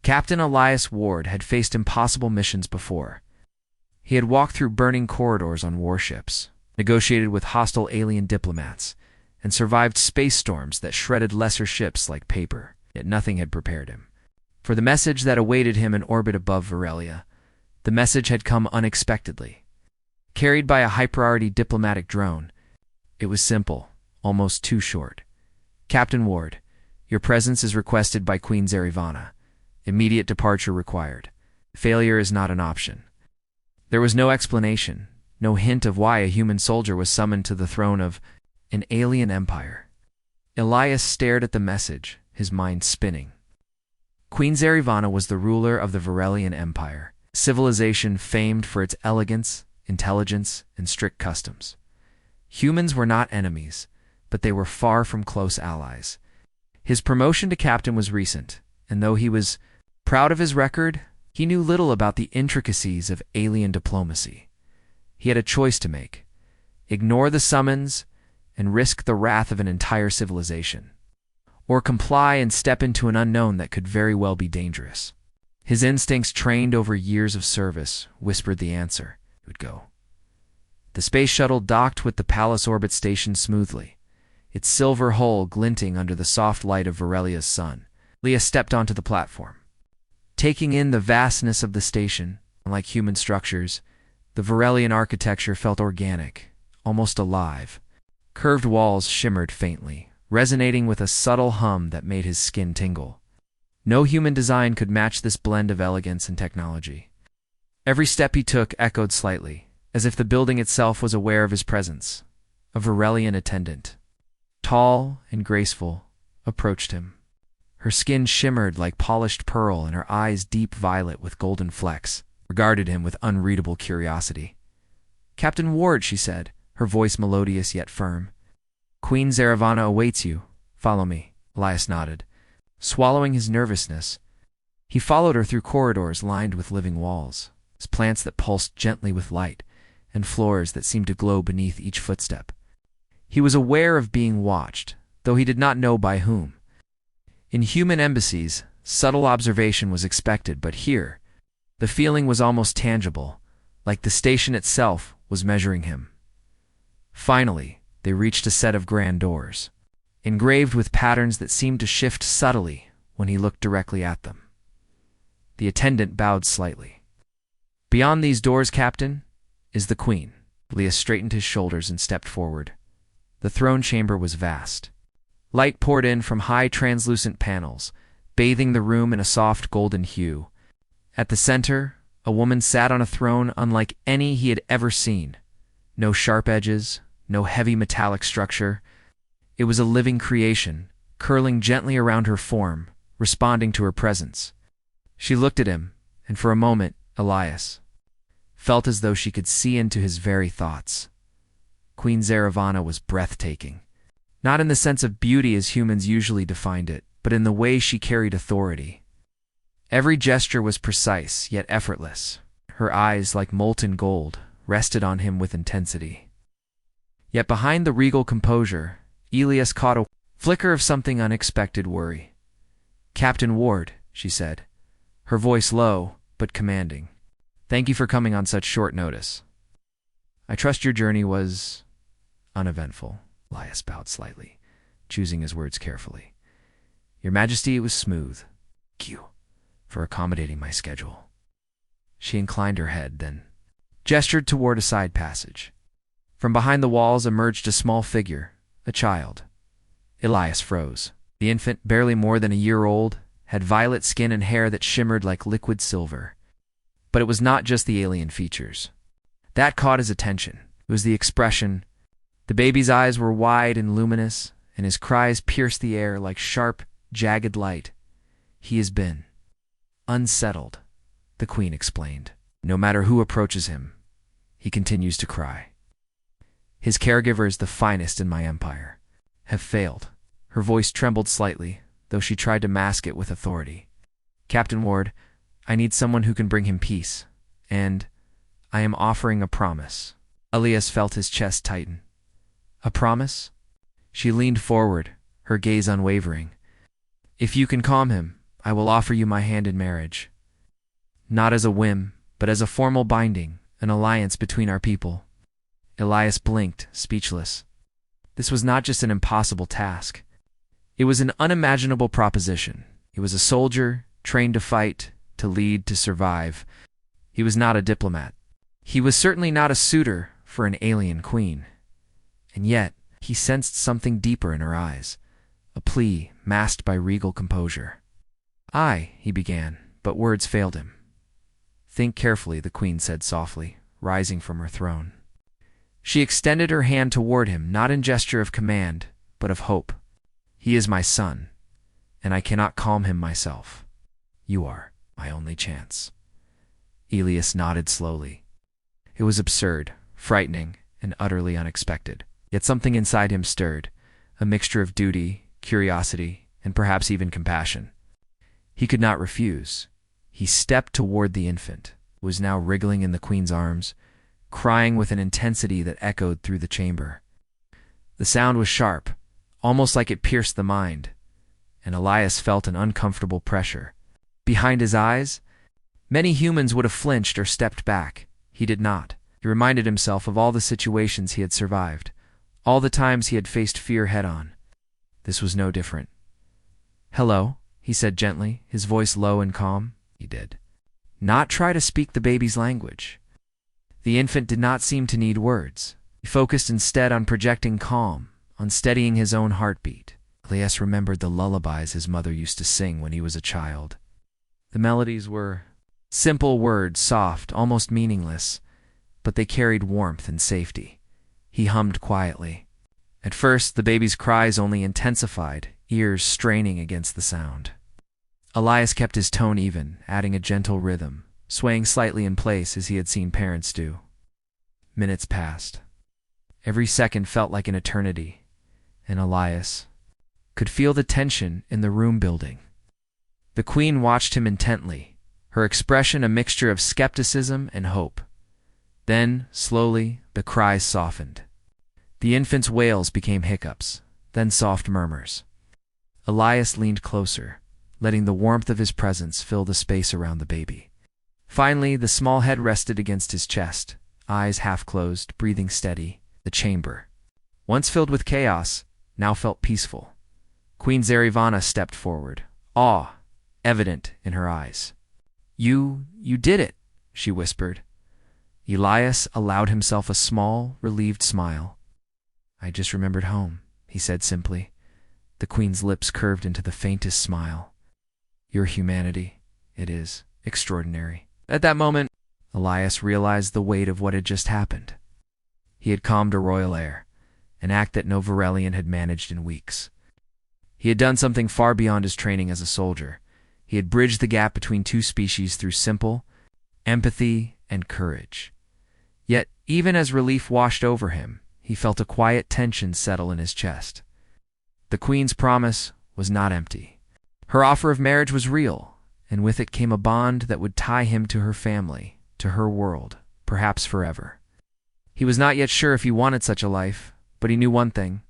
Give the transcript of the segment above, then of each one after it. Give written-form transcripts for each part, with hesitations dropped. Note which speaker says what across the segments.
Speaker 1: Captain Elias Ward had faced impossible missions before. He had walked through burning corridors on warships, negotiated with hostile alien diplomats, and survived space storms that shredded lesser ships like paper. Yet nothing had prepared him for the message that awaited him in orbit above Varelia. The message had come unexpectedly. Carried by a high-priority diplomatic drone, it was simple, almost too short. Captain Ward, your presence is requested by Queen Zarivana. Immediate departure required. Failure is not an option. There was no explanation, no hint of why a human soldier was summoned to the throne of an alien empire. Elias stared at the message, his mind spinning. Queen Zarivana was the ruler of the Varelian Empire, civilization famed for its elegance, intelligence, and strict customs. Humans were not enemies, but they were far from close allies. His promotion to captain was recent, and though he was proud of his record, he knew little about the intricacies of alien diplomacy. He had a choice to make: ignore the summons and risk the wrath of an entire civilization, or comply and step into an unknown that could very well be dangerous. His instincts, trained over years of service, whispered the answer: he would go. The space shuttle docked with the Palace Orbit Station smoothly, its silver hull glinting under the soft light of Varelia's sun. Leah stepped onto the platform. Taking in the vastness of the station, unlike human structures, the Varelian architecture felt organic, almost alive. Curved walls shimmered faintly, resonating with a subtle hum that made his skin tingle. No human design could match this blend of elegance and technology. Every step he took echoed slightly, as if the building itself was aware of his presence. A Varelian attendant, tall and graceful, approached him. Her skin shimmered like polished pearl, and her eyes, deep violet with golden flecks, regarded him with unreadable curiosity. "Captain Ward," she said, her voice melodious yet firm. "Queen Zarivana awaits you. Follow me." Elias nodded. Swallowing his nervousness, he followed her through corridors lined with living walls, plants that pulsed gently with light, and floors that seemed to glow beneath each footstep. He was aware of being watched, though he did not know by whom. In human embassies, subtle observation was expected, but here, the feeling was almost tangible, like the station itself was measuring him. Finally, they reached a set of grand doors, engraved with patterns that seemed to shift subtly when he looked directly at them. The attendant bowed slightly. "Beyond these doors, Captain, is the Queen." Leah straightened his shoulders and stepped forward. The throne chamber was vast. Light poured in from high translucent panels, bathing the room in a soft golden hue. At the center, a woman sat on a throne unlike any he had ever seen. No sharp edges, no heavy metallic structure. It was a living creation, curling gently around her form, responding to her presence. She looked at him, and for a moment, Elias felt as though she could see into his very thoughts. Queen Zarivana was breathtaking. Not in the sense of beauty as humans usually defined it, but in the way she carried authority. Every gesture was precise, yet effortless. Her eyes, like molten gold, rested on him with intensity. Yet behind the regal composure, Elias caught a flicker of something unexpected worry. "Captain Ward," she said, her voice low but commanding. "Thank you for coming on such short notice. I trust your journey was uneventful." Elias bowed slightly, choosing his words carefully. "Your Majesty, it was smooth. Thank you for accommodating my schedule." She inclined her head, then gestured toward a side passage. From behind the walls emerged a small figure, a child. Elias froze. The infant, barely more than a year old, had violet skin and hair that shimmered like liquid silver. But it was not just the alien features that caught his attention. It was the expression. The baby's eyes were wide and luminous, and his cries pierced the air like sharp, jagged light. "He has been unsettled," the Queen explained. "No matter who approaches him, he continues to cry. His caregivers, the finest in my empire, have failed." Her voice trembled slightly, though she tried to mask it with authority. "Captain Ward, I need someone who can bring him peace, and I am offering a promise." Elias felt his chest tighten. "A promise?" She leaned forward, her gaze unwavering. "If you can calm him, I will offer you my hand in marriage. Not as a whim, but as a formal binding, an alliance between our people." Elias blinked, speechless. This was not just an impossible task. It was an unimaginable proposition. He was a soldier, trained to fight, to lead, to survive. He was not a diplomat. He was certainly not a suitor for an alien queen. And yet, he sensed something deeper in her eyes, a plea masked by regal composure. He began, but words failed him. "Think carefully," the queen said softly, rising from her throne. She extended her hand toward him, not in gesture of command, but of hope. "He is my son, and I cannot calm him myself. You are my only chance." Elias nodded slowly. It was absurd, frightening, and utterly unexpected. Yet something inside him stirred, a mixture of duty, curiosity, and perhaps even compassion. He could not refuse. He stepped toward the infant, who was now wriggling in the queen's arms, crying with an intensity that echoed through the chamber. The sound was sharp, almost like it pierced the mind, and Elias felt an uncomfortable pressure. Behind his eyes, many humans would have flinched or stepped back. He did not. He reminded himself of all the situations he had survived, all the times he had faced fear head-on. This was no different. "Hello," he said gently, his voice low and calm. He did not try to speak the baby's language. The infant did not seem to need words. He focused instead on projecting calm, on steadying his own heartbeat. Elias remembered the lullabies his mother used to sing when he was a child. The melodies were simple words, soft, almost meaningless, but they carried warmth and safety. He hummed quietly. At first, the baby's cries only intensified, ears straining against the sound. Elias kept his tone even, adding a gentle rhythm, swaying slightly in place as he had seen parents do. Minutes passed. Every second felt like an eternity, and Elias could feel the tension in the room building. The queen watched him intently, her expression a mixture of skepticism and hope. Then, slowly, the cries softened. The infant's wails became hiccups, then soft murmurs. Elias leaned closer, letting the warmth of his presence fill the space around the baby. Finally, the small head rested against his chest, eyes half closed, breathing steady. The chamber, once filled with chaos, now felt peaceful. Queen Zarivana stepped forward, awe evident in her eyes. You did it," she whispered. Elias allowed himself a small, relieved smile. "I just remembered home," he said simply. The queen's lips curved into the faintest smile. "Your humanity, it is extraordinary." At that moment, Elias realized the weight of what had just happened. He had calmed a royal heir, an act that no Varelian had managed in weeks. He had done something far beyond his training as a soldier. He had bridged the gap between two species through simple empathy and courage. Yet, even as relief washed over him, he felt a quiet tension settle in his chest. The queen's promise was not empty. Her offer of marriage was real, and with it came a bond that would tie him to her family, to her world, perhaps forever. He was not yet sure if he wanted such a life, but he knew one thing.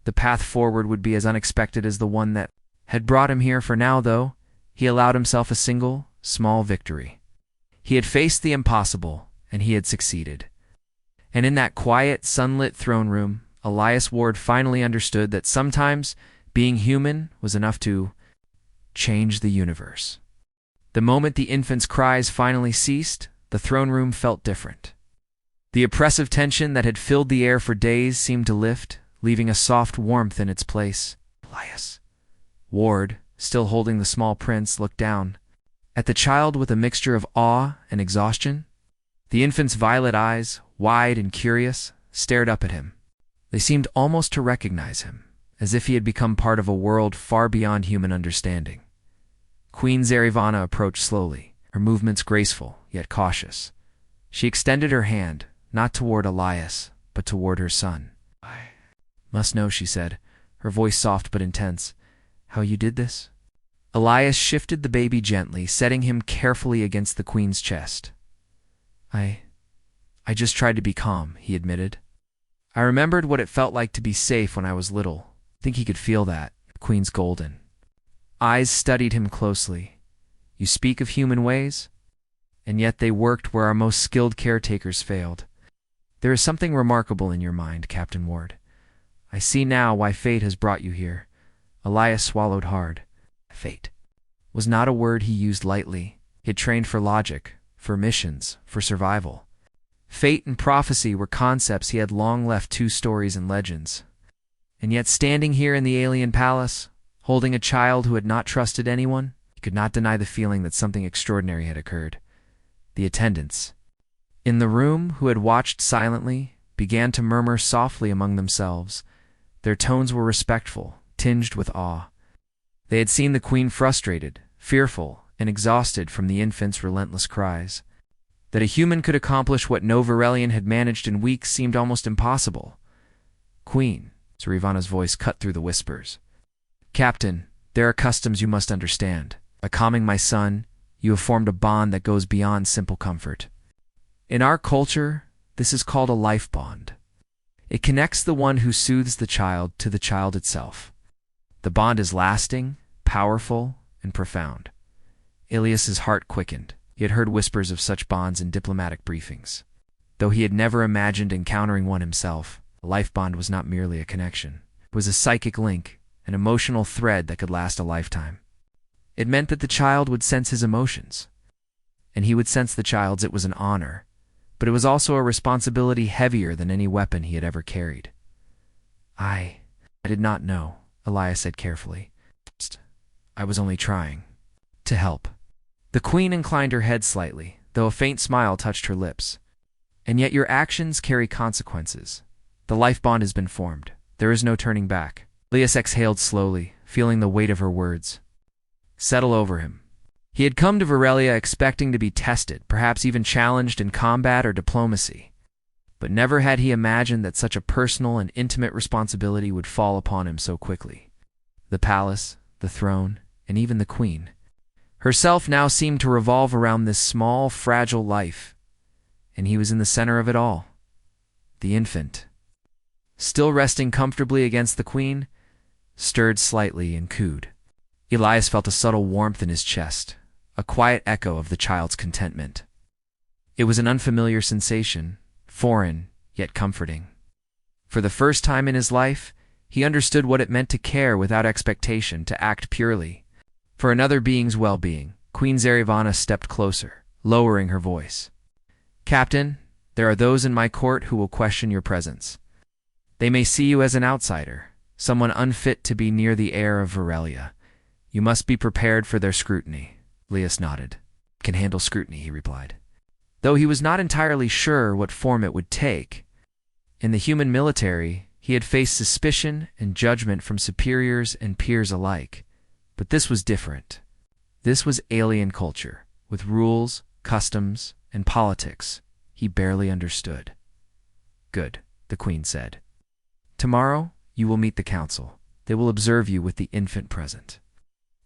Speaker 1: The path forward would be as unexpected as the one that had brought him here. For now, though, he allowed himself a single, small victory. He had faced the impossible, and he had succeeded. And in that quiet, sunlit throne room, Elias Ward finally understood that sometimes being human was enough to change the universe. The moment the infant's cries finally ceased, the throne room felt different. The oppressive tension that had filled the air for days seemed to lift, leaving a soft warmth in its place. Elias Ward, still holding the small prince, looked down at the child with a mixture of awe and exhaustion. The infant's violet eyes, wide and curious, stared up at him. They seemed almost to recognize him, as if he had become part of a world far beyond human understanding. Queen Zarivana approached slowly, her movements graceful, yet cautious. She extended her hand, not toward Elias, but toward her son. "I must know," she said, her voice soft but intense, "how you did this?" Elias shifted the baby gently, setting him carefully against the queen's chest. I just tried to be calm," he admitted. "I remembered what it felt like to be safe when I was little. I think he could feel that." The queen's golden Eyes studied him closely. You speak of human ways? And yet they worked where our most skilled caretakers failed. There is something remarkable in your mind, Captain Ward. I see now why fate has brought you here. Elias swallowed hard. Fate was not a word he used lightly. He had trained for logic, for missions, for survival. Fate and prophecy were concepts he had long left to stories and legends. And yet standing here in the alien palace, holding a child who had not trusted anyone, he could not deny the feeling that something extraordinary had occurred. The attendants in the room, who had watched silently, began to murmur softly among themselves. Their tones were respectful, tinged with awe. They had seen the queen frustrated, fearful, and exhausted from the infant's relentless cries. That a human could accomplish what no Varelian had managed in weeks seemed almost impossible. Queen, Sir Ivana's voice cut through the whispers. Captain, there are customs you must understand. By calming my son, you have formed a bond that goes beyond simple comfort. In our culture, this is called a life bond. It connects the one who soothes the child to the child itself. The bond is lasting, powerful, and profound. Ilias's heart quickened. He had heard whispers of such bonds in diplomatic briefings. Though he had never imagined encountering one himself, a life bond was not merely a connection. It was a psychic link, an emotional thread that could last a lifetime. It meant that the child would sense his emotions, and he would sense the child's. It was an honor, but it was also a responsibility heavier than any weapon he had ever carried. I did not know, Elias said carefully. I was only trying to help. The queen inclined her head slightly, though a faint smile touched her lips. And yet your actions carry consequences. The life bond has been formed. There is no turning back. Elias exhaled slowly, feeling the weight of her words settle over him. He had come to Varelia expecting to be tested, perhaps even challenged in combat or diplomacy. But never had he imagined that such a personal and intimate responsibility would fall upon him so quickly. The palace, the throne, and even the queen herself now seemed to revolve around this small, fragile life, and he was in the center of it all. The infant, still resting comfortably against the queen, stirred slightly and cooed. Elias felt a subtle warmth in his chest, a quiet echo of the child's contentment. It was an unfamiliar sensation, foreign, yet comforting. For the first time in his life, he understood what it meant to care without expectation, to act purely for another being's well-being. Queen Zarivana stepped closer, lowering her voice. Captain, there are those in my court who will question your presence. They may see you as an outsider, someone unfit to be near the heir of Varelia. You must be prepared for their scrutiny. Elias nodded. Can handle scrutiny, he replied. Though he was not entirely sure what form it would take. In the human military, he had faced suspicion and judgment from superiors and peers alike. But this was different. This was alien culture, with rules, customs, and politics he barely understood. Good, the queen said. Tomorrow, you will meet the council. They will observe you with the infant present.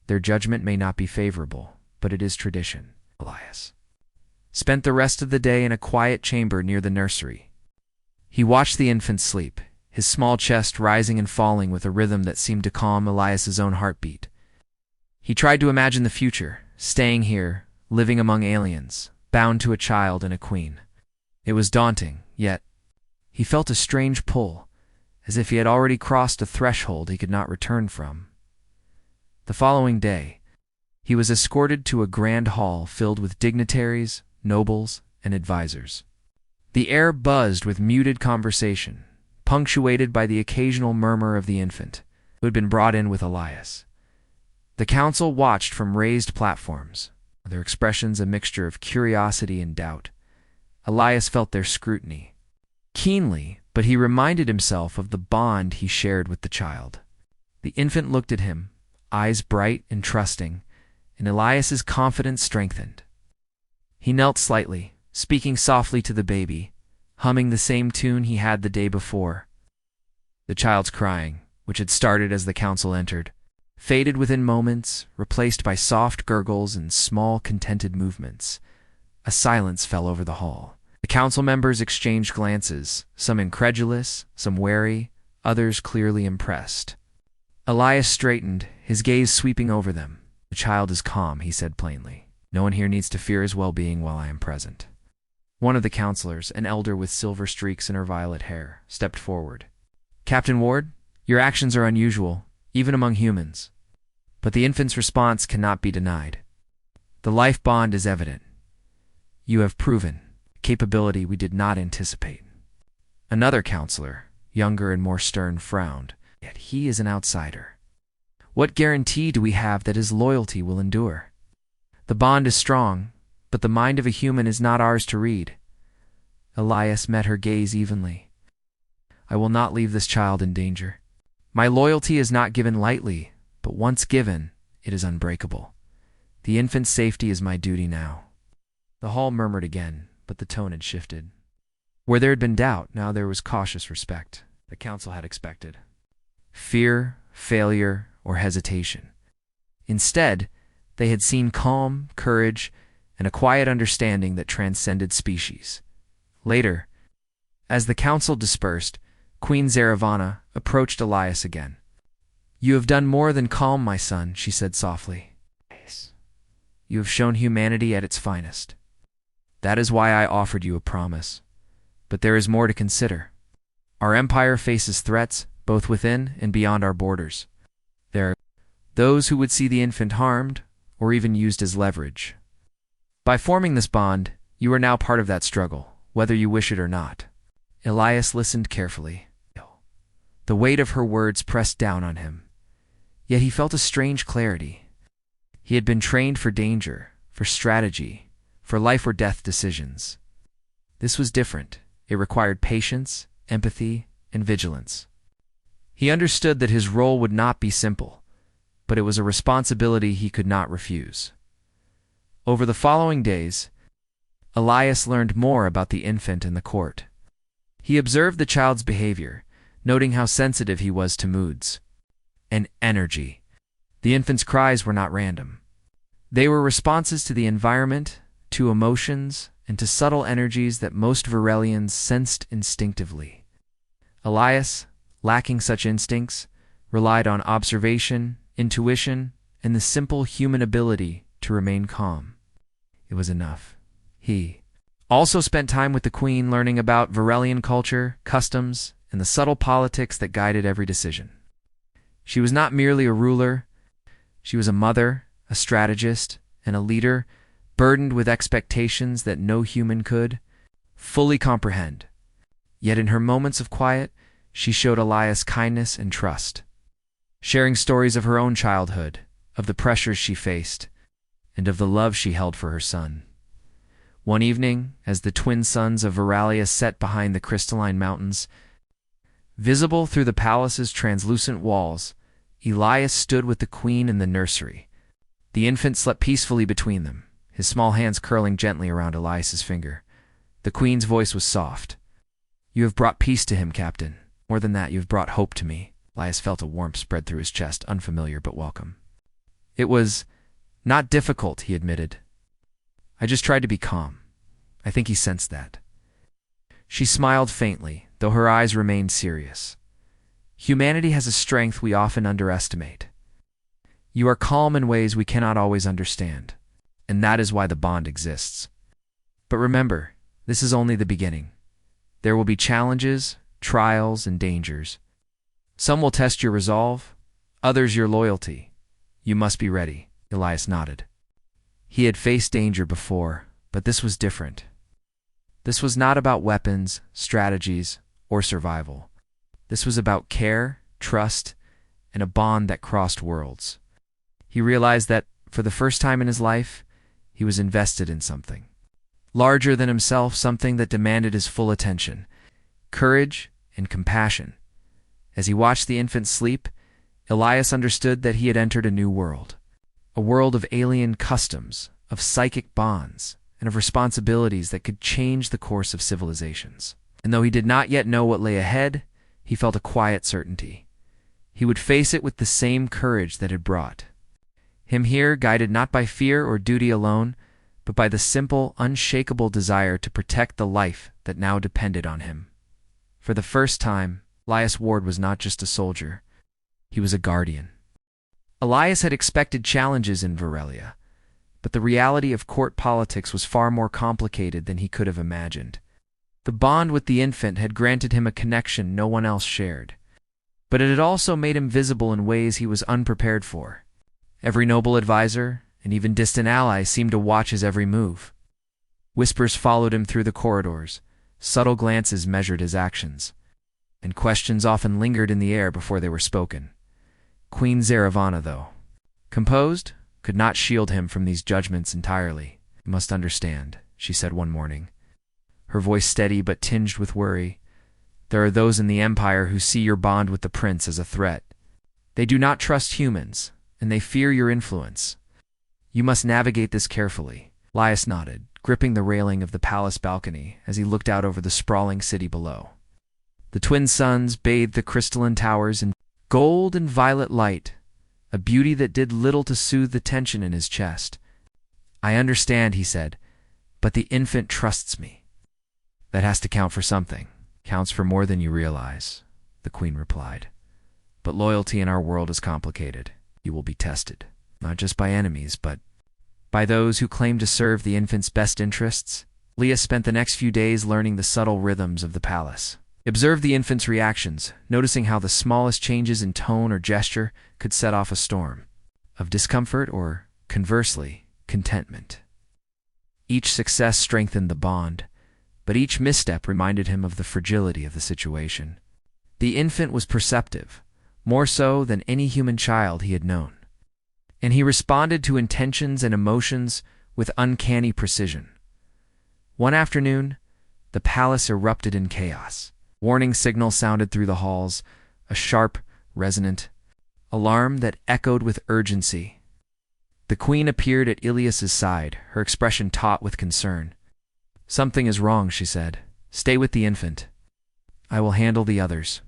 Speaker 1: Their judgment may not be favorable, but it is tradition. Elias spent the rest of the day in a quiet chamber near the nursery. He watched the infant sleep, his small chest rising and falling with a rhythm that seemed to calm Elias's own heartbeat. He tried to imagine the future, staying here, living among aliens, bound to a child and a queen. It was daunting, yet he felt a strange pull, as if he had already crossed a threshold he could not return from. The following day, he was escorted to a grand hall filled with dignitaries, nobles, and advisors. The air buzzed with muted conversation, punctuated by the occasional murmur of the infant, who had been brought in with Elias. The council watched from raised platforms, their expressions a mixture of curiosity and doubt. Elias felt their scrutiny keenly, but he reminded himself of the bond he shared with the child. The infant looked at him, eyes bright and trusting, and Elias's confidence strengthened. He knelt slightly, speaking softly to the baby, humming the same tune he had the day before. The child's crying, which had started as the council entered, faded within moments, replaced by soft gurgles and small, contented movements. A silence fell over the hall. The council members exchanged glances, some incredulous, some wary, others clearly impressed. Elias straightened, his gaze sweeping over them. "The child is calm," he said plainly. "No one here needs to fear his well-being while I am present." One of the counselors, an elder with silver streaks in her violet hair, stepped forward. "Captain Ward, your actions are unusual, even among humans. But the infant's response cannot be denied. The life bond is evident. You have proven a capability we did not anticipate." Another counselor, younger and more stern, frowned. "Yet he is an outsider. What guarantee do we have that his loyalty will endure? The bond is strong, but the mind of a human is not ours to read." Elias met her gaze evenly. "I will not leave this child in danger. My loyalty is not given lightly, but once given, it is unbreakable. The infant's safety is my duty now." The hall murmured again, but the tone had shifted. Where there had been doubt, now there was cautious respect. The council had expected fear, failure, or hesitation. Instead, they had seen calm, courage, and a quiet understanding that transcended species. Later, as the council dispersed, Queen Zaravana approached Elias again. "You have done more than calm, my son," she said softly. "You have shown humanity at its finest. That is why I offered you a promise. But there is more to consider. Our empire faces threats, both within and beyond our borders. There are those who would see the infant harmed, or even used as leverage. By forming this bond, you are now part of that struggle, whether you wish it or not." Elias listened carefully. The weight of her words pressed down on him. Yet he felt a strange clarity. He had been trained for danger, for strategy, for life or death decisions. This was different. It required patience, empathy, and vigilance. He understood that his role would not be simple, but it was a responsibility he could not refuse. Over the following days, Elias learned more about the infant and the court. He observed the child's behavior, noting how sensitive he was to moods and energy. The infant's cries were not random. They were responses to the environment, to emotions, and to subtle energies that most Varelians sensed instinctively. Elias, lacking such instincts, relied on observation, intuition, and the simple human ability to remain calm. It was enough. He also spent time with the queen learning about Varelian culture, customs, and the subtle politics that guided every decision. She was not merely a ruler. She was a mother, a strategist, and a leader, burdened with expectations that no human could fully comprehend. Yet in her moments of quiet, she showed Elias kindness and trust, sharing stories of her own childhood, of the pressures she faced, and of the love she held for her son. One evening, as the twin suns of Veralia set behind the crystalline mountains, visible through the palace's translucent walls, Elias stood with the queen in the nursery. The infant slept peacefully between them, his small hands curling gently around Elias's finger. The queen's voice was soft. "You have brought peace to him, Captain. More than that, you have brought hope to me." Elias felt a warmth spread through his chest, unfamiliar but welcome. "It was not difficult," he admitted. "I just tried to be calm." I think he sensed that. She smiled faintly, though her eyes remained serious. "Humanity has a strength we often underestimate. You are calm in ways we cannot always understand, and that is why the bond exists. But remember, this is only the beginning. There will be challenges, trials, and dangers. Some will test your resolve, others your loyalty. You must be ready." Elias nodded. He had faced danger before, but this was different. This was not about weapons, strategies, or survival. This was about care, trust, and a bond that crossed worlds. He realized that, for the first time in his life, he was invested in something larger than himself, something that demanded his full attention, courage, and compassion. As he watched the infant sleep, Elias understood that he had entered a new world, a world of alien customs, of psychic bonds, and of responsibilities that could change the course of civilizations. And though he did not yet know what lay ahead, he felt a quiet certainty. He would face it with the same courage that had brought him here, guided not by fear or duty alone, but by the simple, unshakable desire to protect the life that now depended on him. For the first time, Elias Ward was not just a soldier. He was a guardian. Elias had expected challenges in Varelia, but the reality of court politics was far more complicated than he could have imagined. The bond with the infant had granted him a connection no one else shared, but it had also made him visible in ways he was unprepared for. Every noble advisor, and even distant ally, seemed to watch his every move. Whispers followed him through the corridors, subtle glances measured his actions, and questions often lingered in the air before they were spoken. Queen Zaravana, though composed, could not shield him from these judgments entirely. "You must understand," she said one morning, her voice steady but tinged with worry. "There are those in the Empire who see your bond with the prince as a threat. They do not trust humans, and they fear your influence. You must navigate this carefully." Elias nodded, gripping the railing of the palace balcony as he looked out over the sprawling city below. The twin suns bathed the crystalline towers in gold and violet light, a beauty that did little to soothe the tension in his chest. "I understand," he said, "but the infant trusts me." "That has to count for something." "Counts for more than you realize," the queen replied. "But loyalty in our world is complicated. You will be tested, not just by enemies, but by those who claim to serve the infant's best interests." Leah spent the next few days learning the subtle rhythms of the palace. He observed the infant's reactions, noticing how the smallest changes in tone or gesture could set off a storm of discomfort or, conversely, contentment. Each success strengthened the bond, but each misstep reminded him of the fragility of the situation. The infant was perceptive, more so than any human child he had known, and he responded to intentions and emotions with uncanny precision. One afternoon, the palace erupted in chaos. Warning signals sounded through the halls, a sharp, resonant alarm that echoed with urgency. The queen appeared at Ilias's side, her expression taut with concern. "Something is wrong," she said. "Stay with the infant. I will handle the others."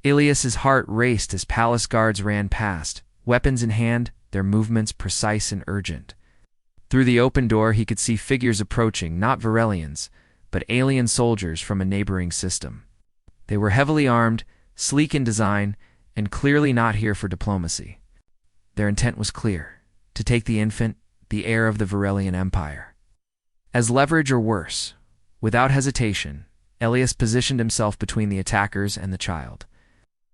Speaker 1: Ilias's heart raced as palace guards ran past, weapons in hand, their movements precise and urgent. Through the open door he could see figures approaching, not Varelians, but alien soldiers from a neighboring system. They were heavily armed, sleek in design, and clearly not here for diplomacy. Their intent was clear: to take the infant, the heir of the Varelian Empire, as leverage or worse. Without hesitation, Elias positioned himself between the attackers and the child.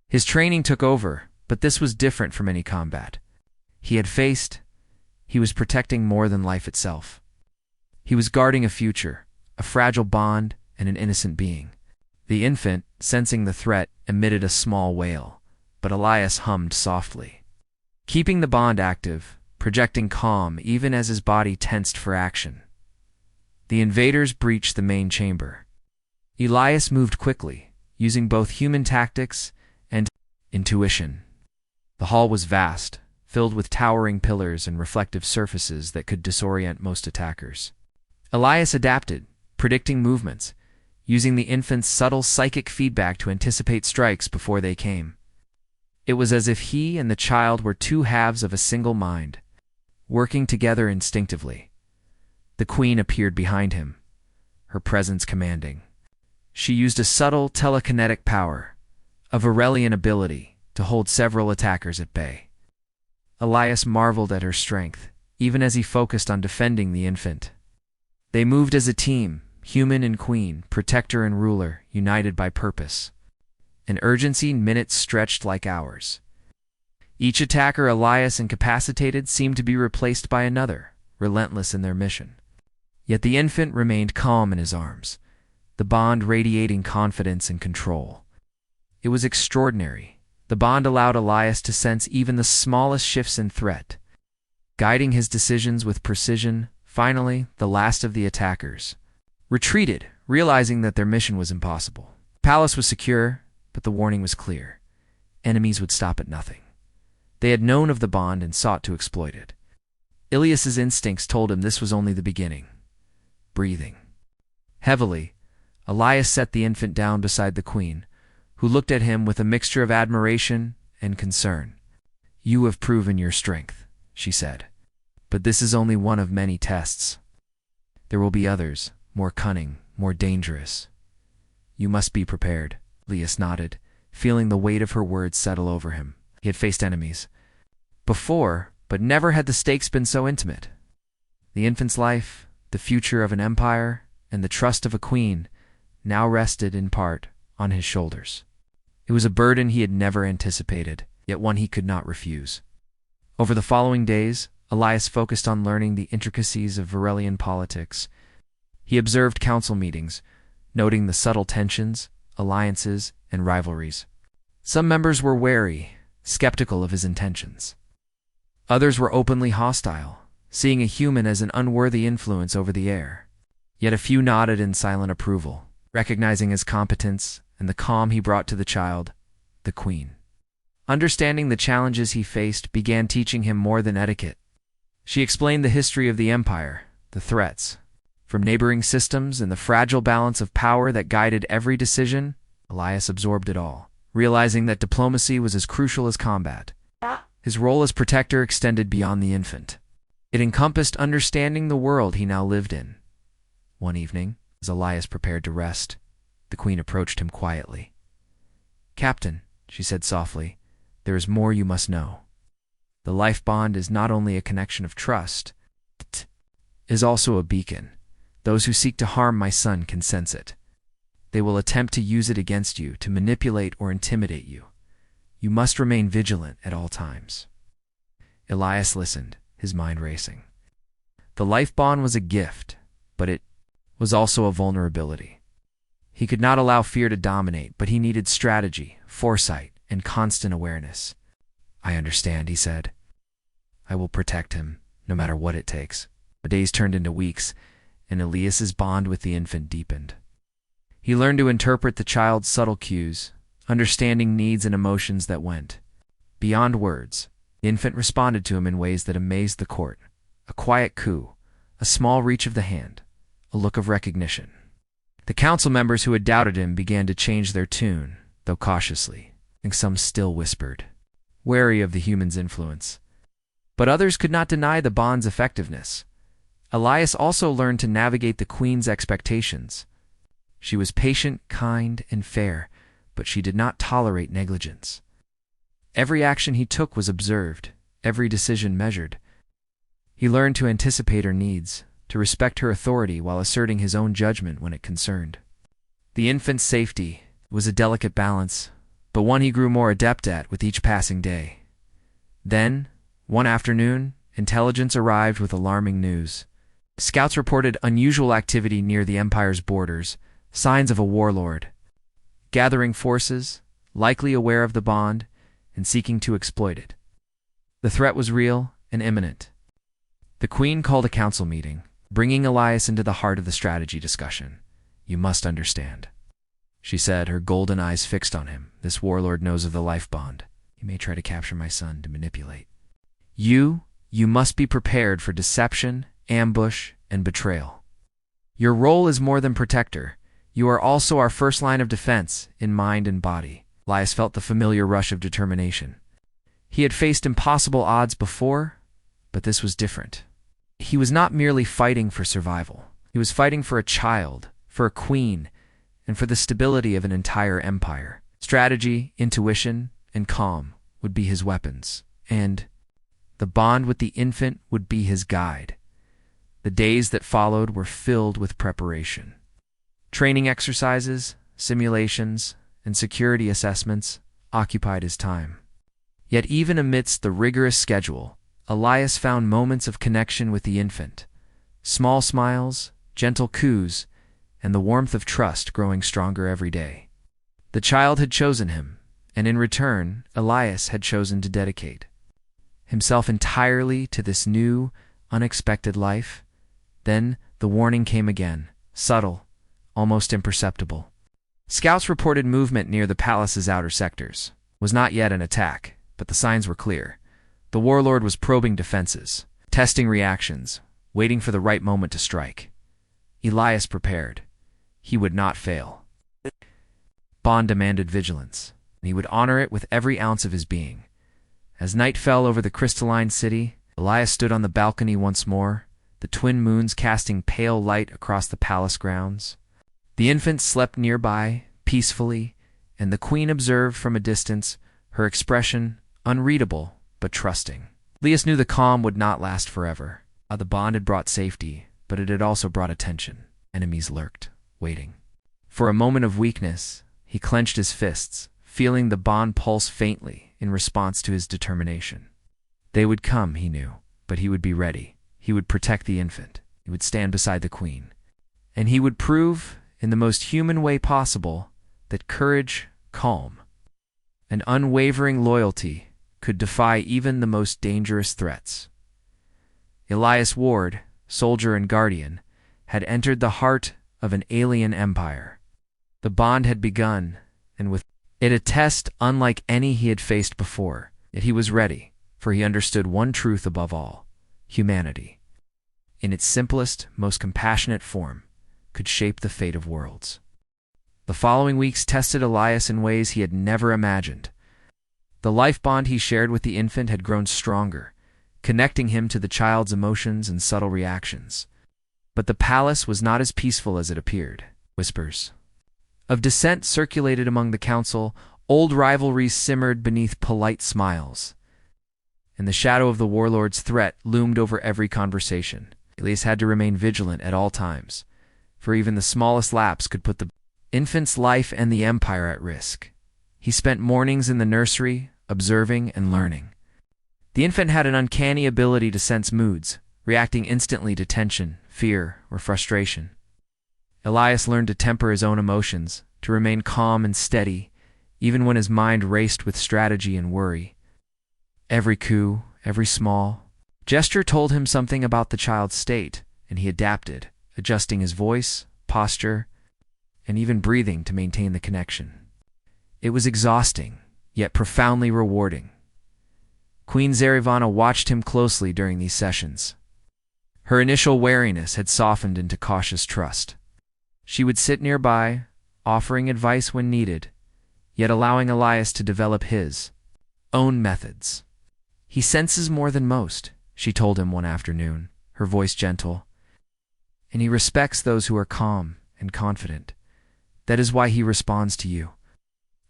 Speaker 1: His training took over, but this was different from any combat he was protecting more than life itself. He was guarding a future, a fragile bond, and an innocent being. The infant, sensing the threat, emitted a small wail, but Elias hummed softly, keeping the bond active, projecting calm even as his body tensed for action. The invaders breached the main chamber. Elias moved quickly, using both human tactics and intuition. The hall was vast, filled with towering pillars and reflective surfaces that could disorient most attackers. Elias adapted, predicting movements, using the infant's subtle psychic feedback to anticipate strikes before they came. It was as if he and the child were two halves of a single mind, working together instinctively. The queen appeared behind him, her presence commanding. She used a subtle telekinetic power, a Varelian ability, to hold several attackers at bay. Elias marveled at her strength, even as he focused on defending the infant. They moved as a team, human and queen, protector and ruler, united by purpose. An urgency minutes stretched like hours. Each attacker Elias incapacitated seemed to be replaced by another, relentless in their mission. Yet the infant remained calm in his arms, the bond radiating confidence and control. It was extraordinary. The bond allowed Elias to sense even the smallest shifts in threat, guiding his decisions with precision. Finally, the last of the attackers retreated, realizing that their mission was impossible. The palace was secure, but the warning was clear. Enemies would stop at nothing. They had known of the bond and sought to exploit it. Ilias's instincts told him this was only the beginning. Breathing heavily, Elias set the infant down beside the queen, who looked at him with a mixture of admiration and concern. "You have proven your strength," she said, "but this is only one of many tests. There will be others, more cunning, more dangerous. You must be prepared." Elias nodded, feeling the weight of her words settle over him. He had faced enemies before, but never had the stakes been so intimate. The infant's life, the future of an empire, and the trust of a queen now rested in part on his shoulders. It was a burden he had never anticipated, yet one he could not refuse. Over the following days, Elias focused on learning the intricacies of Varelian politics. He observed council meetings, noting the subtle tensions, alliances, and rivalries. Some members were wary, skeptical of his intentions. Others were openly hostile, seeing a human as an unworthy influence over the heir. Yet a few nodded in silent approval, recognizing his competence and the calm he brought to the child, the queen. Understanding the challenges he faced began teaching him more than etiquette. She explained the history of the empire, the threats, from neighboring systems and the fragile balance of power that guided every decision. Elias absorbed it all, realizing that diplomacy was as crucial as combat. His role as protector extended beyond the infant. It encompassed understanding the world he now lived in. One evening, as Elias prepared to rest, the queen approached him quietly. "Captain," she said softly, "there is more you must know. The life bond is not only a connection of trust, it is also a beacon. Those who seek to harm my son can sense it. They will attempt to use it against you, to manipulate or intimidate you. You must remain vigilant at all times." Elias listened, his mind racing. The life bond was a gift, but it was also a vulnerability. He could not allow fear to dominate, but he needed strategy, foresight, and constant awareness. "I understand," he said. "I will protect him, no matter what it takes." The days turned into weeks, and Elias's bond with the infant deepened. He learned to interpret the child's subtle cues, understanding needs and emotions that went beyond words. The infant responded to him in ways that amazed the court. A quiet coo, a small reach of the hand, a look of recognition. The council members who had doubted him began to change their tune, though cautiously, and some still whispered, wary of the human's influence. But others could not deny the bond's effectiveness. Elias also learned to navigate the queen's expectations. She was patient, kind, and fair, but she did not tolerate negligence. Every action he took was observed, every decision measured. He learned to anticipate her needs, to respect her authority while asserting his own judgment when it concerned. The infant's safety was a delicate balance, but one he grew more adept at with each passing day. Then, one afternoon, intelligence arrived with alarming news. Scouts reported unusual activity near the Empire's borders, signs of a warlord, gathering forces, likely aware of the bond, and seeking to exploit it. The threat was real and imminent. The queen called a council meeting, bringing Elias into the heart of the strategy discussion. "You must understand," she said, her golden eyes fixed on him. "This warlord knows of the life bond. He may try to capture my son to manipulate. You must be prepared for deception, ambush, and betrayal. Your role is more than protector. You are also our first line of defense, in mind and body." Elias felt the familiar rush of determination. He had faced impossible odds before, but this was different. He was not merely fighting for survival. He was fighting for a child, for a queen, and for the stability of an entire empire. Strategy, intuition, and calm would be his weapons, and the bond with the infant would be his guide. The days that followed were filled with preparation. Training exercises, simulations, and security assessments occupied his time. Yet even amidst the rigorous schedule, Elias found moments of connection with the infant. Small smiles, gentle coos, and the warmth of trust growing stronger every day. The child had chosen him, and in return, Elias had chosen to dedicate himself entirely to this new, unexpected life. Then the warning came again, subtle, almost imperceptible. Scouts reported movement near the palace's outer sectors. It was not yet an attack, but the signs were clear. The warlord was probing defenses, testing reactions, waiting for the right moment to strike. Elias prepared. He would not fail. Bond demanded vigilance, and he would honor it with every ounce of his being. As night fell over the crystalline city, Elias stood on the balcony once more, the twin moons casting pale light across the palace grounds. The infant slept nearby, peacefully, and the queen observed from a distance, her expression unreadable, but trusting. Elias knew the calm would not last forever. The bond had brought safety, but it had also brought attention. Enemies lurked, waiting. For a moment of weakness, he clenched his fists, feeling the bond pulse faintly in response to his determination. They would come, he knew, but he would be ready. He would protect the infant. He would stand beside the queen. And he would prove, in the most human way possible, that courage, calm, and unwavering loyalty could defy even the most dangerous threats. Elias Ward, soldier and guardian, had entered the heart of an alien empire. The bond had begun, and with it a test unlike any he had faced before. Yet he was ready, for he understood one truth above all: humanity, in its simplest, most compassionate form, could shape the fate of worlds. The following weeks tested Elias in ways he had never imagined. The life bond he shared with the infant had grown stronger, connecting him to the child's emotions and subtle reactions. But the palace was not as peaceful as it appeared. Whispers of dissent circulated among the council. Old rivalries simmered beneath polite smiles, and the shadow of the warlord's threat loomed over every conversation. Elias had to remain vigilant at all times, for even the smallest lapse could put the infant's life and the empire at risk. He spent mornings in the nursery, observing and learning. The infant had an uncanny ability to sense moods, reacting instantly to tension, fear, or frustration. Elias learned to temper his own emotions, to remain calm and steady, even when his mind raced with strategy and worry. Every coo, every small gesture told him something about the child's state, and he adapted, adjusting his voice, posture, and even breathing to maintain the connection. It was exhausting, yet profoundly rewarding. Queen Zarivana watched him closely during these sessions. Her initial wariness had softened into cautious trust. She would sit nearby, offering advice when needed, yet allowing Elias to develop his own methods. "He senses more than most," she told him one afternoon, her voice gentle. "And he respects those who are calm and confident. That is why he responds to you.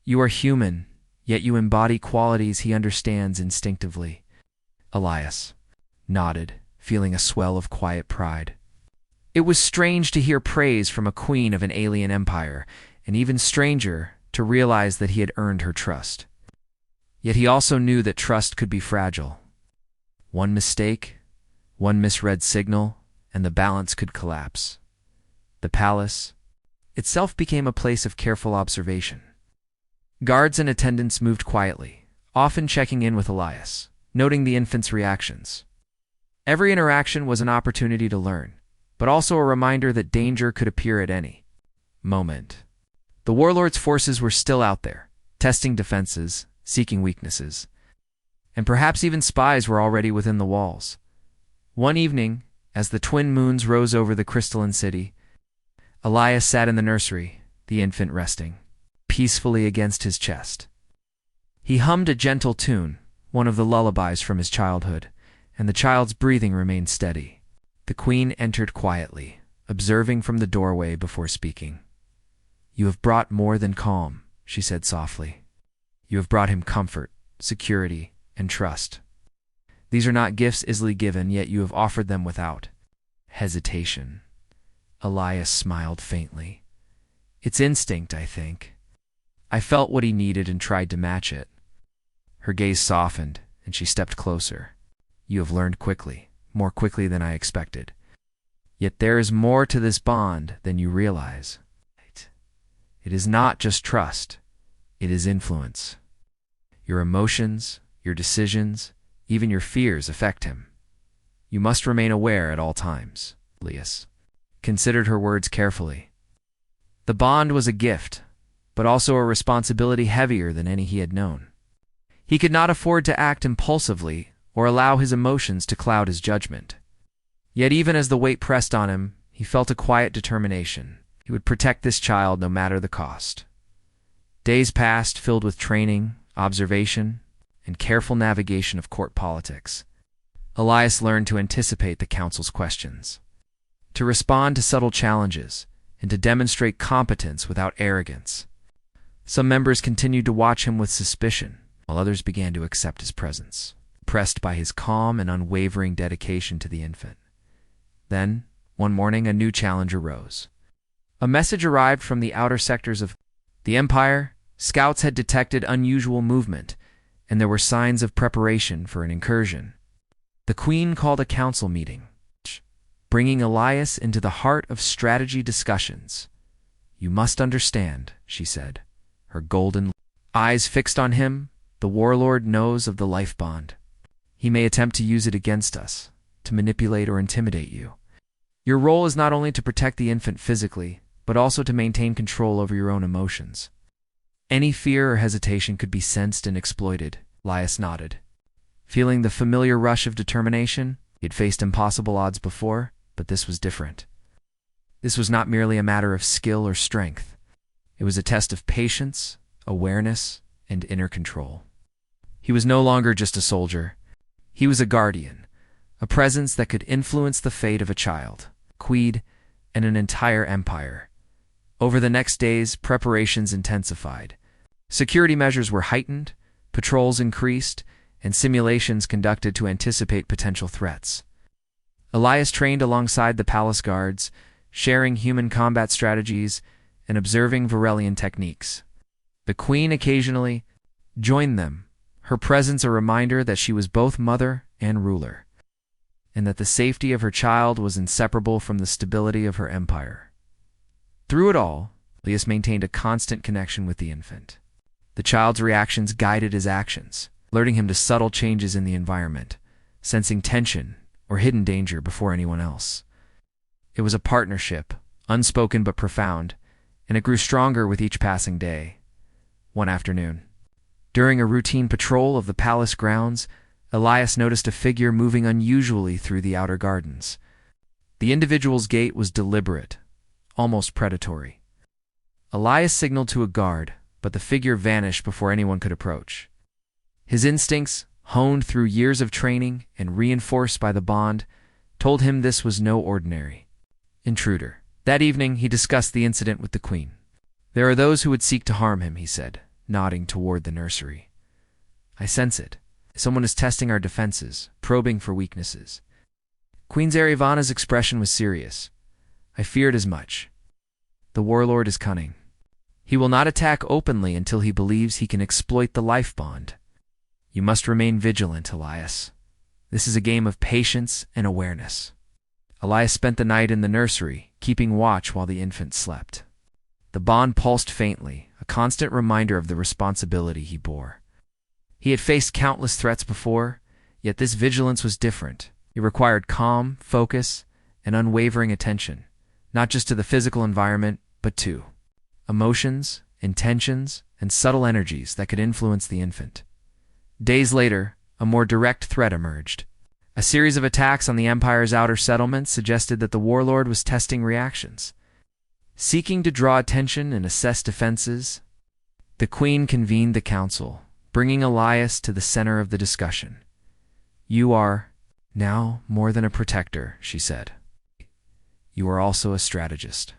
Speaker 1: You are human, yet you embody qualities he understands instinctively." Elias nodded, feeling a swell of quiet pride. It was strange to hear praise from a queen of an alien empire, and even stranger to realize that he had earned her trust. Yet he also knew that trust could be fragile. One mistake, one misread signal, and the balance could collapse. The palace itself became a place of careful observation. Guards and attendants moved quietly, often checking in with Elias, noting the infant's reactions. Every interaction was an opportunity to learn, but also a reminder that danger could appear at any moment. The warlord's forces were still out there, testing defenses, seeking weaknesses, and perhaps even spies were already within the walls. One evening, as the twin moons rose over the crystalline city, Elias sat in the nursery, the infant resting peacefully against his chest. He hummed a gentle tune, one of the lullabies from his childhood, and the child's breathing remained steady. The queen entered quietly, observing from the doorway before speaking. "You have brought more than calm," she said softly. "You have brought him comfort, security, and trust. These are not gifts easily given, yet you have offered them without hesitation." Elias smiled faintly. "It's instinct, I think. I felt what he needed and tried to match it." Her gaze softened, and she stepped closer. "You have learned quickly, more quickly than I expected. Yet there is more to this bond than you realize. It is not just trust, it is influence. Your emotions, your decisions, even your fears affect him. You must remain aware at all times." Elias considered her words carefully. The bond was a gift, but also a responsibility heavier than any he had known. He could not afford to act impulsively or allow his emotions to cloud his judgment. Yet even as the weight pressed on him, he felt a quiet determination. He would protect this child no matter the cost. Days passed, filled with training, observation, and careful navigation of court politics. Elias learned to anticipate the council's questions, to respond to subtle challenges, and to demonstrate competence without arrogance. Some members continued to watch him with suspicion, while others began to accept his presence, impressed by his calm and unwavering dedication to the infant. Then, one morning, a new challenge arose. A message arrived from the outer sectors of the Empire. Scouts had detected unusual movement, and there were signs of preparation for an incursion. The Queen called a council meeting, bringing Elias into the heart of strategy discussions. "You must understand," she said, her golden eyes fixed on him. "The warlord knows of the life bond. He may attempt to use it against us, to manipulate or intimidate you. Your role is not only to protect the infant physically, but also to maintain control over your own emotions. Any fear or hesitation could be sensed and exploited." Elias nodded, feeling the familiar rush of determination. He had faced impossible odds before, but this was different. This was not merely a matter of skill or strength. It was a test of patience, awareness, and inner control. He was no longer just a soldier. He was a guardian, a presence that could influence the fate of a child, queen, and an entire empire. Over the next days, preparations intensified. Security measures were heightened, patrols increased, and simulations conducted to anticipate potential threats. Elias trained alongside the palace guards, sharing human combat strategies and observing Varelian techniques. The Queen occasionally joined them, her presence a reminder that she was both mother and ruler, and that the safety of her child was inseparable from the stability of her empire. Through it all, Elias maintained a constant connection with the infant. The child's reactions guided his actions, alerting him to subtle changes in the environment, sensing tension or hidden danger before anyone else. It was a partnership, unspoken but profound, and it grew stronger with each passing day. One afternoon, during a routine patrol of the palace grounds, Elias noticed a figure moving unusually through the outer gardens. The individual's gait was deliberate, almost predatory. Elias signaled to a guard, but the figure vanished before anyone could approach. His instincts, honed through years of training and reinforced by the bond, told him this was no ordinary intruder. That evening, he discussed the incident with the Queen. "There are those who would seek to harm him," he said, nodding toward the nursery. "I sense it. Someone is testing our defenses, probing for weaknesses." Queen Zarivana's expression was serious. "I feared as much. The warlord is cunning. He will not attack openly until he believes he can exploit the life bond. You must remain vigilant, Elias. This is a game of patience and awareness." Elias spent the night in the nursery, keeping watch while the infant slept. The bond pulsed faintly, a constant reminder of the responsibility he bore. He had faced countless threats before, yet this vigilance was different. It required calm, focus, and unwavering attention, not just to the physical environment, but to emotions, intentions, and subtle energies that could influence the infant. Days later, a more direct threat emerged. A series of attacks on the Empire's outer settlements suggested that the warlord was testing reactions. Seeking to draw attention and assess defenses, the Queen convened the council, bringing Elias to the center of the discussion. "You are now more than a protector," she said. "You are also a strategist.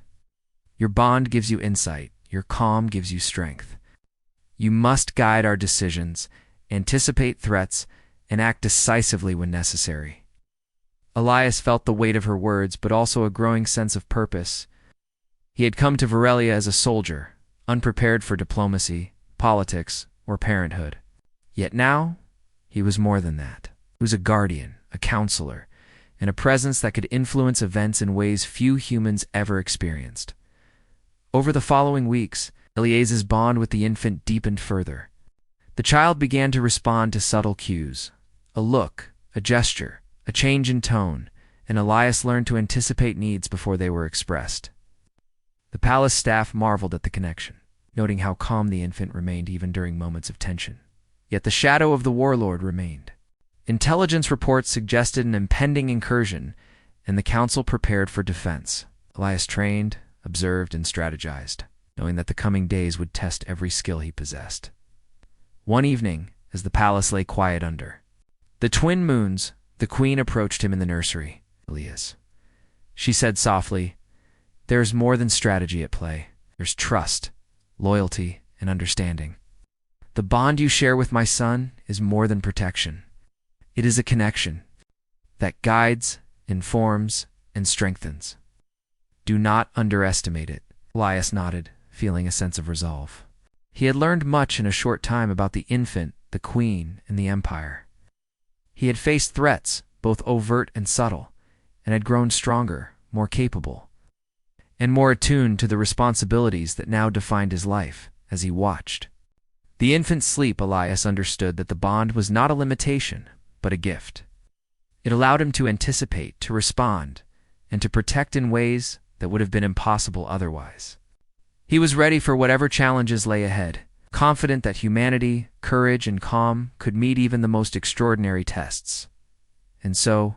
Speaker 1: Your bond gives you insight, your calm gives you strength. You must guide our decisions, anticipate threats, and act decisively when necessary." Elias felt the weight of her words, but also a growing sense of purpose. He had come to Varelia as a soldier, unprepared for diplomacy, politics, or parenthood. Yet now, he was more than that. He was a guardian, a counselor, and a presence that could influence events in ways few humans ever experienced. Over the following weeks, Elias's bond with the infant deepened further. The child began to respond to subtle cues, a look, a gesture, a change in tone, and Elias learned to anticipate needs before they were expressed. The palace staff marveled at the connection, noting how calm the infant remained even during moments of tension. Yet the shadow of the warlord remained. Intelligence reports suggested an impending incursion, and the council prepared for defense. Elias trained, observed, and strategized, knowing that the coming days would test every skill he possessed. One evening, as the palace lay quiet under the twin moons, the Queen approached him in the nursery. "Elias," she said softly, "there's more than strategy at play. There's trust, loyalty, and understanding." The bond you share with my son is more than protection. It is a connection that guides, informs, and strengthens. Do not underestimate it. Elias nodded, feeling a sense of resolve. He had learned much in a short time about the infant, the queen, and the empire. He had faced threats, both overt and subtle, and had grown stronger, more capable, and more attuned to the responsibilities that now defined his life as he watched. The infant's sleep, Elias understood that the bond was not a limitation, but a gift. It allowed him to anticipate, to respond, and to protect in ways that would have been impossible otherwise. He was ready for whatever challenges lay ahead, confident that humanity, courage, and calm could meet even the most extraordinary tests. And so,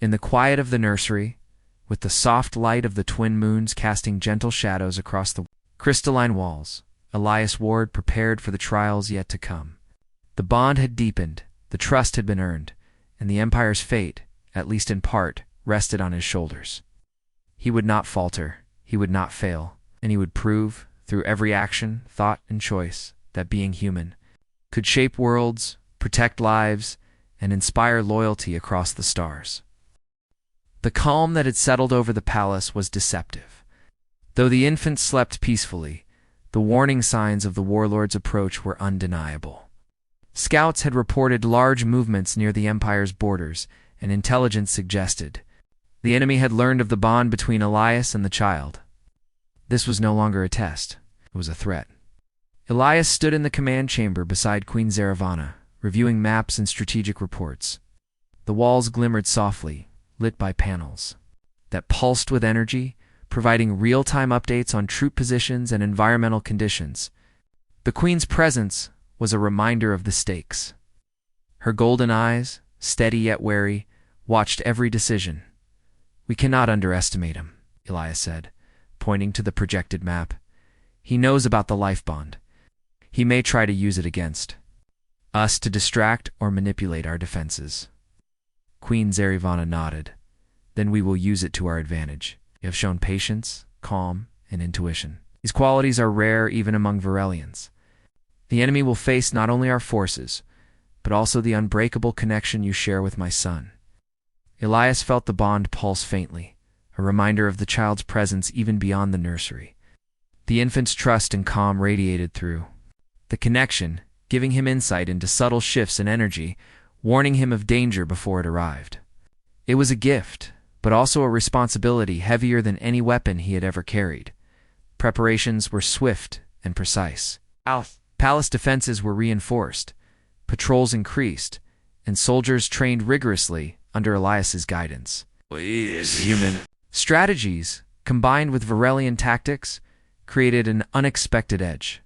Speaker 1: in the quiet of the nursery, with the soft light of the twin moons casting gentle shadows across the crystalline walls, Elias Ward prepared for the trials yet to come. The bond had deepened, the trust had been earned, and the Empire's fate, at least in part, rested on his shoulders. He would not falter, he would not fail, and he would prove, through every action, thought, and choice, that being human could shape worlds, protect lives, and inspire loyalty across the stars. The calm that had settled over the palace was deceptive. Though the infant slept peacefully, the warning signs of the warlord's approach were undeniable. Scouts had reported large movements near the Empire's borders, and intelligence suggested the enemy had learned of the bond between Elias and the child. This was no longer a test, it was a threat. Elias stood in the command chamber beside Queen Zaravana, reviewing maps and strategic reports. The walls glimmered softly, lit by panels that pulsed with energy, providing real-time updates on troop positions and environmental conditions. The Queen's presence was a reminder of the stakes. Her golden eyes, steady yet wary, watched every decision. "We cannot underestimate him," Elias said, pointing to the projected map. "He knows about the life bond. He may try to use it against us to distract or manipulate our defenses." Queen Zaravana nodded. "Then we will use it to our advantage. You have shown patience, calm, and intuition. These qualities are rare even among Varelians. The enemy will face not only our forces, but also the unbreakable connection you share with my son." Elias felt the bond pulse faintly, a reminder of the child's presence even beyond the nursery. The infant's trust and calm radiated through the connection, giving him insight into subtle shifts in energy, warning him of danger before it arrived. It was a gift, but also a responsibility heavier than any weapon he had ever carried. Preparations were swift and precise. Palace defenses were reinforced, patrols increased, and soldiers trained rigorously under Elias's guidance. Human strategies, combined with Varelian tactics, created an unexpected edge.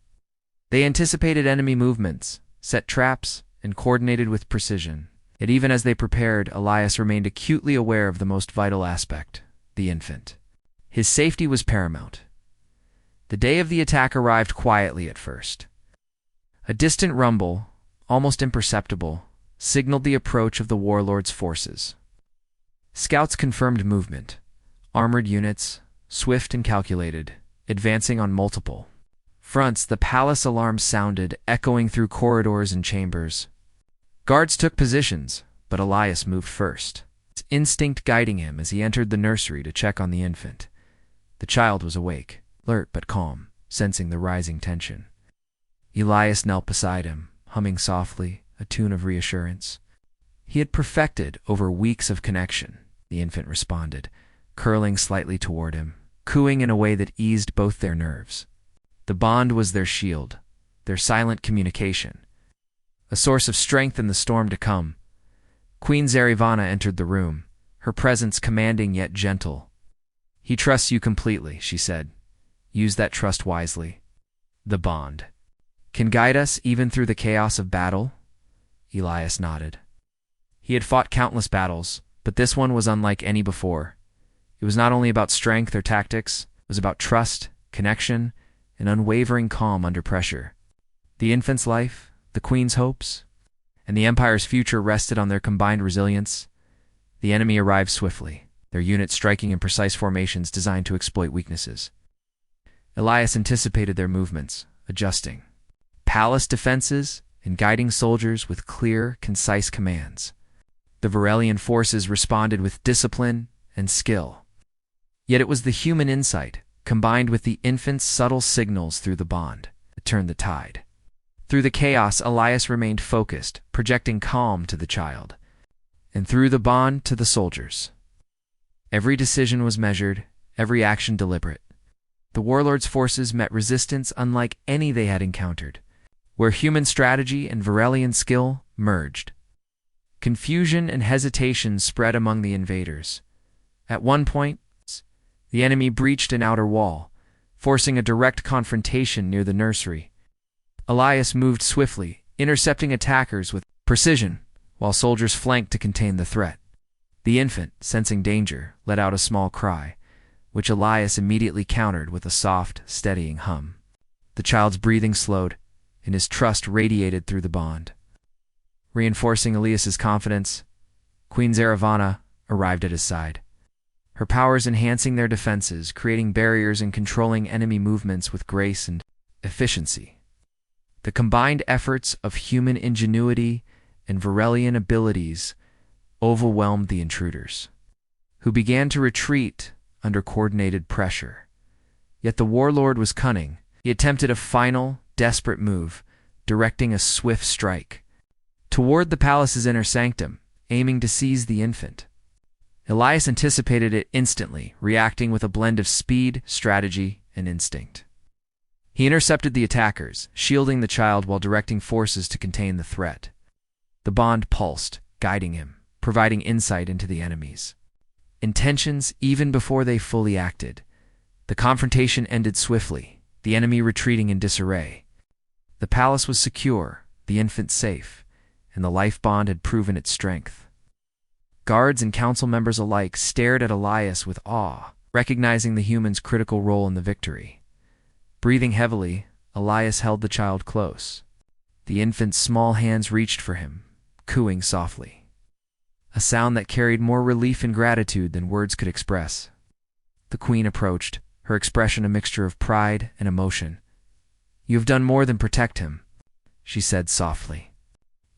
Speaker 1: They anticipated enemy movements, set traps, and coordinated with precision. Yet even as they prepared, Elias remained acutely aware of the most vital aspect, the infant. His safety was paramount. The day of the attack arrived quietly at first. A distant rumble, almost imperceptible, signaled the approach of the warlord's forces. Scouts confirmed movement, armored units, swift and calculated, advancing on multiple fronts. The palace alarm sounded, echoing through corridors and chambers. Guards took positions, but Elias moved first, his instinct guiding him as he entered the nursery to check on the infant. The child was awake, alert but calm, sensing the rising tension. Elias knelt beside him, humming softly, a tune of reassurance. He had perfected over weeks of connection, the infant responded, curling slightly toward him, cooing in a way that eased both their nerves. The bond was their shield, their silent communication, a source of strength in the storm to come. Queen Zaravana entered the room, her presence commanding yet gentle. "He trusts you completely," she said. "Use that trust wisely. The bond can guide us even through the chaos of battle." Elias nodded. He had fought countless battles, but this one was unlike any before. It was not only about strength or tactics, it was about trust, connection, and unwavering calm under pressure. The infant's life, the Queen's hopes, and the Empire's future rested on their combined resilience. The enemy arrived swiftly, their units striking in precise formations designed to exploit weaknesses. Elias anticipated their movements, adjusting palace defenses and guiding soldiers with clear, concise commands. The Varelian forces responded with discipline and skill. Yet it was the human insight, combined with the infant's subtle signals through the bond, that turned the tide. Through the chaos, Elias remained focused, projecting calm to the child, and through the bond to the soldiers. Every decision was measured, every action deliberate. The warlord's forces met resistance unlike any they had encountered, where human strategy and Varelian skill merged. Confusion and hesitation spread among the invaders. At one point, the enemy breached an outer wall, forcing a direct confrontation near the nursery. Elias moved swiftly, intercepting attackers with precision, while soldiers flanked to contain the threat. The infant, sensing danger, let out a small cry, which Elias immediately countered with a soft, steadying hum. The child's breathing slowed, and his trust radiated through the bond. Reinforcing Elias's confidence, Queen Zaravana arrived at his side, her powers enhancing their defenses, creating barriers and controlling enemy movements with grace and efficiency. The combined efforts of human ingenuity and Varelian abilities overwhelmed the intruders, who began to retreat under coordinated pressure. Yet the warlord was cunning. He attempted a final, desperate move, directing a swift strike toward the palace's inner sanctum, aiming to seize the infant. Elias anticipated it instantly, reacting with a blend of speed, strategy, and instinct. He intercepted the attackers, shielding the child while directing forces to contain the threat. The bond pulsed, guiding him, providing insight into the enemy's intentions even before they fully acted. The confrontation ended swiftly, the enemy retreating in disarray. The palace was secure, the infant safe, and the life bond had proven its strength. Guards and council members alike stared at Elias with awe, recognizing the human's critical role in the victory. Breathing heavily, Elias held the child close. The infant's small hands reached for him, cooing softly, a sound that carried more relief and gratitude than words could express. The queen approached, her expression a mixture of pride and emotion. "You have done more than protect him," she said softly.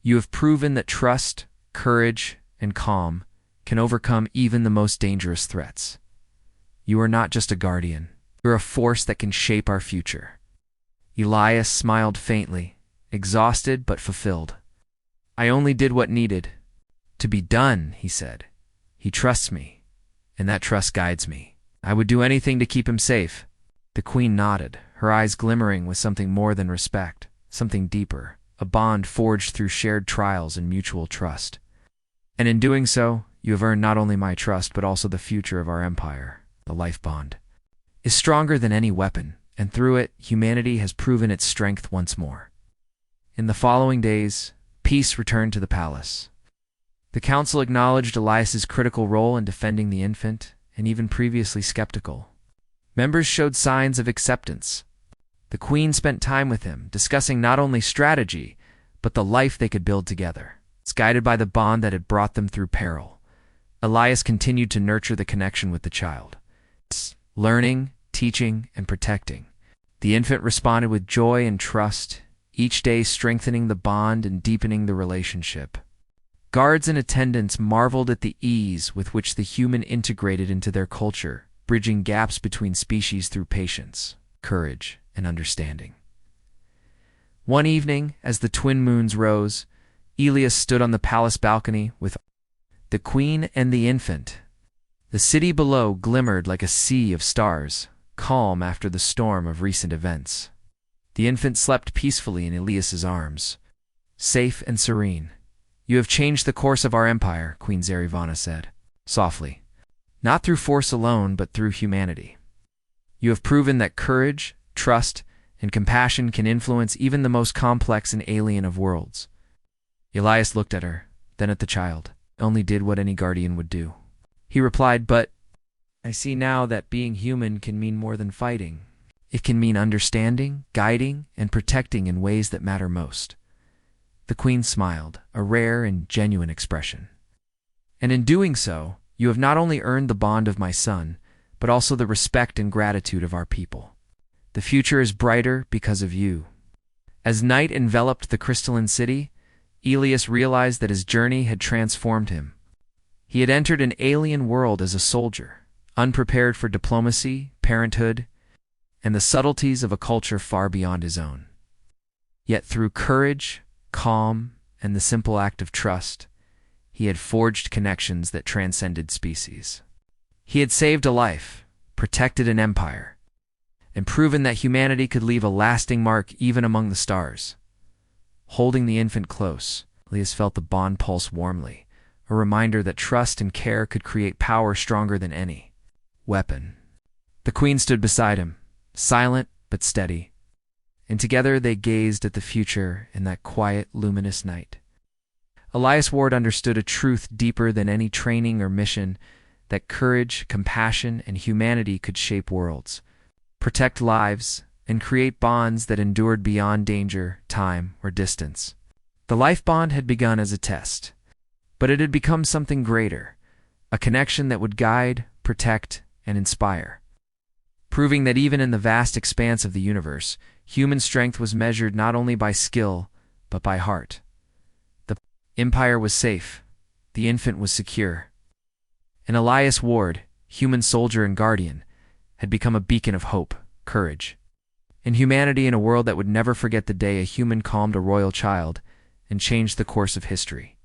Speaker 1: "You have proven that trust, courage, and calm can overcome even the most dangerous threats. You are not just a guardian. You're a force that can shape our future." Elias smiled faintly, exhausted but fulfilled. "I only did what needed to be done," he said. "He trusts me, and that trust guides me. I would do anything to keep him safe." The queen nodded, her eyes glimmering with something more than respect, something deeper, a bond forged through shared trials and mutual trust. "And in doing so, you have earned not only my trust but also the future of our empire. The life bond is stronger than any weapon, and through it, humanity has proven its strength once more." In the following days, peace returned to the palace. The council acknowledged Elias's critical role in defending the infant, and even previously skeptical members showed signs of acceptance. The queen spent time with him, discussing not only strategy, but the life they could build together. Guided by the bond that had brought them through peril, Elias continued to nurture the connection with the child, learning, teaching, and protecting. The infant responded with joy and trust, each day strengthening the bond and deepening the relationship. Guards and attendants marveled at the ease with which the human integrated into their culture, bridging gaps between species through patience, courage, and understanding. One evening, as the twin moons rose, Elias stood on the palace balcony with the queen and the infant. The city below glimmered like a sea of stars, calm after the storm of recent events. The infant slept peacefully in Elias's arms, safe and serene. "You have changed the course of our empire," Queen Zaravana said, softly. "Not through force alone, but through humanity. You have proven that courage, trust, and compassion can influence even the most complex and alien of worlds." Elias looked at her, then at the child. "Only did what any guardian would do." He replied, "But I see now that being human can mean more than fighting. It can mean understanding, guiding, and protecting in ways that matter most." The queen smiled, a rare and genuine expression. "And in doing so, you have not only earned the bond of my son, but also the respect and gratitude of our people. The future is brighter because of you." As night enveloped the crystalline city, Elias realized that his journey had transformed him. He had entered an alien world as a soldier, unprepared for diplomacy, parenthood, and the subtleties of a culture far beyond his own. Yet through courage, calm, and the simple act of trust, he had forged connections that transcended species. He had saved a life, protected an empire, and proven that humanity could leave a lasting mark even among the stars. Holding the infant close, Elias felt the bond pulse warmly, a reminder that trust and care could create power stronger than any weapon. The queen stood beside him, silent but steady, and together they gazed at the future in that quiet, luminous night. Elias Ward understood a truth deeper than any training or mission, that courage, compassion, and humanity could shape worlds, protect lives, and create bonds that endured beyond danger, time, or distance. The life bond had begun as a test, but it had become something greater, a connection that would guide, protect, and inspire, proving that even in the vast expanse of the universe, human strength was measured not only by skill, but by heart. The empire was safe, the infant was secure, and Elias Ward, human soldier and guardian, had become a beacon of hope, courage, and humanity in a world that would never forget the day a human calmed a royal child and changed the course of history.